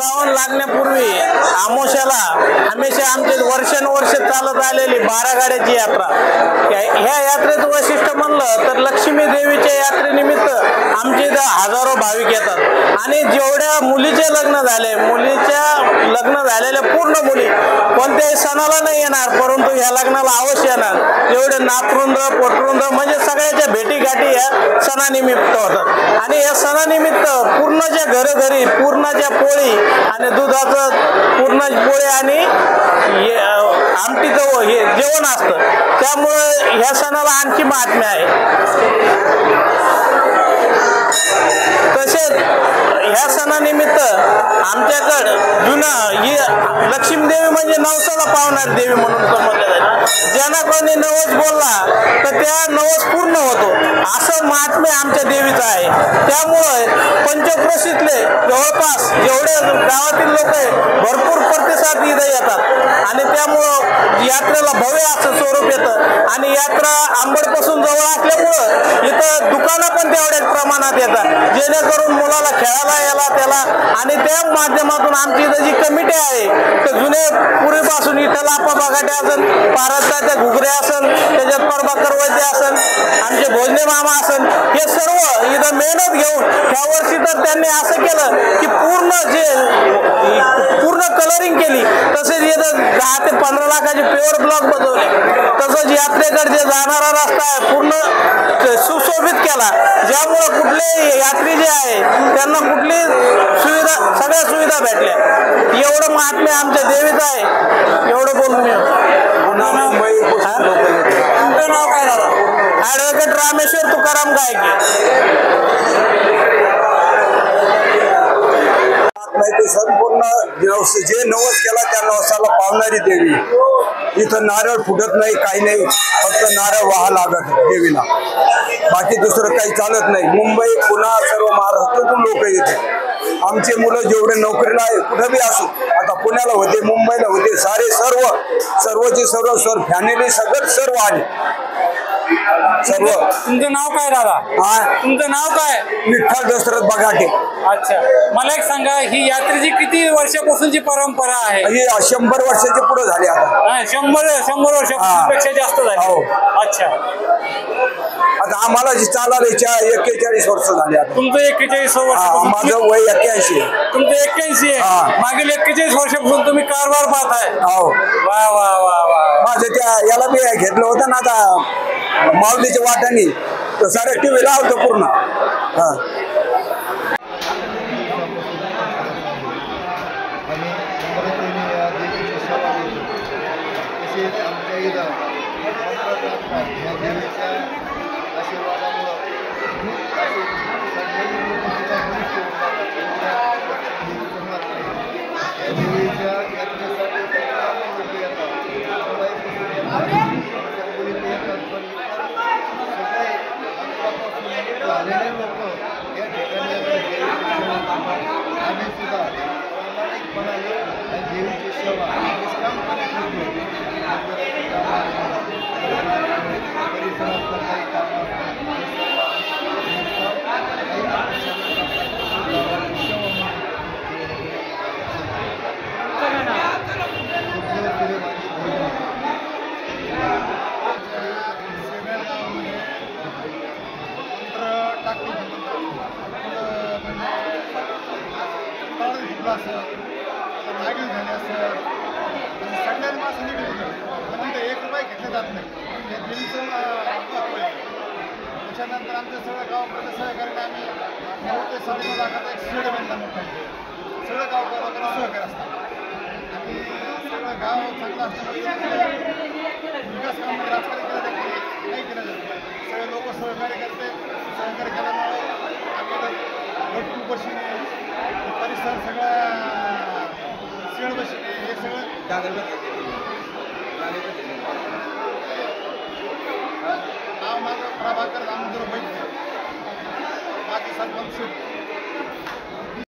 श्रावण लागण्यापूर्वी आमोशाला हमेशा आमचे वर्षानुवर्ष चालत आलेली 12 गाड्याची यात्रा। ह्या यात्रेचं वैशिष्ट्य म्हणलं तर लक्ष्मी देवीच्या यात्रेनिमित्त आमच्या इथं हजारो भाविक येतात आणि जेवढ्या मुलीचे लग्न झाले, मुलीच्या लग्न झालेल्या पूर्ण मुली कोणत्याही सणाला नाही येणार, परंतु ह्या लग्नाला अवश्य येणार। जेवढे नातरुंद पोटरुंद म्हणजे सगळ्याच्या भेटीगाठी या सणानिमित्त होतात आणि या सणानिमित्त पूर्णच्या घरोघरी पूर्णाच्या पोळी आणि दुधाचं पूर्ण पोळी आणि आमटीचं हे जेवण असतं, त्यामुळे ह्या सणाला आणखी महात्म्य आहे। तसेच ह्या सणानिमित्त आमच्याकडं जुनं ही लक्ष्मी देवी म्हणजे नवसाला पावणारी देवी म्हणून समजले जाते। ज्यांना कोणी नवस बोलला तर त्या नवस पूर्ण होतो, असं महात्म्य आमच्या देवीचं आहे। त्यामुळे पंचक्रोशीतले जवळपास जेवढे गावातील लोक आहे भरपूर प्रतिसाद इथं येतात आणि त्यामुळं यात्रेला भव्य असं स्वरूप येतं आणि यात्रा आंबडपासून जवळ असल्यामुळं इथं दुकानं पण तेवढ्याच प्रमाणात येतात, जेणेकरून मुलाला खेळायला यायला त्याला आणि त्या माध्यमातून आमची इथं जी कमिटी आहे तर जुने पूर्वीपासून इथं लापा बगाटे असन, पारसच्या घुगरे असन, त्याच्यात प्रभाकर वैद्य असन, आमचे भोजने मामा असन, हे सर्व इथं मेहनत घेऊन ह्या वर्षी तर त्यांनी असं केलं की पूर्ण कलरिंग केली, तसेच इथं 10 ते 15 लाखाचे प्युअर ब्लॉक बसवले, तसंच यात्रेकडे जाणारा रस्ता आहे पूर्ण सुशोभित केला, ज्यामुळे कुठले यात्री जे आहे त्यांना कुठली सुविधा सगळ्या सुविधा भेटल्या। एवढं महात्म्य आमच्या देवीचं आहे, एवढं बोलून मी तुमचं नाव काय दादा? ॲडव्होकेट रामेश्वर तुकाराम गायके। संपूर्ण जे नवस केला त्या नवसाला पावणारी देवी। इथं नारळ फुटत नाही, काही नाही, फक्त नारळ वाहा लागत देवीला, बाकी दुसरं काही चालत नाही। मुंबई पुन्हा सर्व महाराष्ट्रातून लोक येते। आमचे मुलं जेवढे नोकरीला आहे कुठं बी असो, आता पुण्याला होते, मुंबईला होते, सारे सर्वचे सर्व फॅमिली सगळं सर्व आले सर्व। तुमचं नाव काय दादा? तुमचं नाव काय? विठ्ठल दशरथ बगाटे। अच्छा, मला एक सांगा, ही यात्रेची किती वर्षापासूनची परंपरा आहे? ही 100 वर्षाच्या पुढे झाली आता। 100 वर्षापेक्षा जास्त झाली। हो। अच्छा, आता आम्हाला जी चालायला 41 वर्ष झाली आता। तुमचं 41 वर्ष? माझं वय 81 आहे। तुमचं 81 आहे? मागील 41 वर्षापासून तुम्ही कारभार पाहताय? हो। वा वा वा वा। माझं त्या याला मी घेतलं होतं ना आता माऊलीच्या वाटाने, तर सारे टीव्ही लावतो पूर्ण। त्याच्यानंतर आमच्या सगळं गावाकडे सहकार्याने आम्ही 9 ते 9.5 लाखाचा एक शेड बांधला मोठा, सगळं गावकऱ्यांना सहकार्य असतात आणि सगळं गाव चांगलं असल्यामुळे विकास कामामध्ये राजकारण केलं जात नाही, केलं जात नाही, सगळे लोक सहकार्य करते। सहकार्य केल्यामुळे आम्ही भरपूर बशीने परिसर सगळ्या शेड बशीने हे सगळं नाव माझं प्रभाकर रामचंद्र वैद्य, माझे सरपंच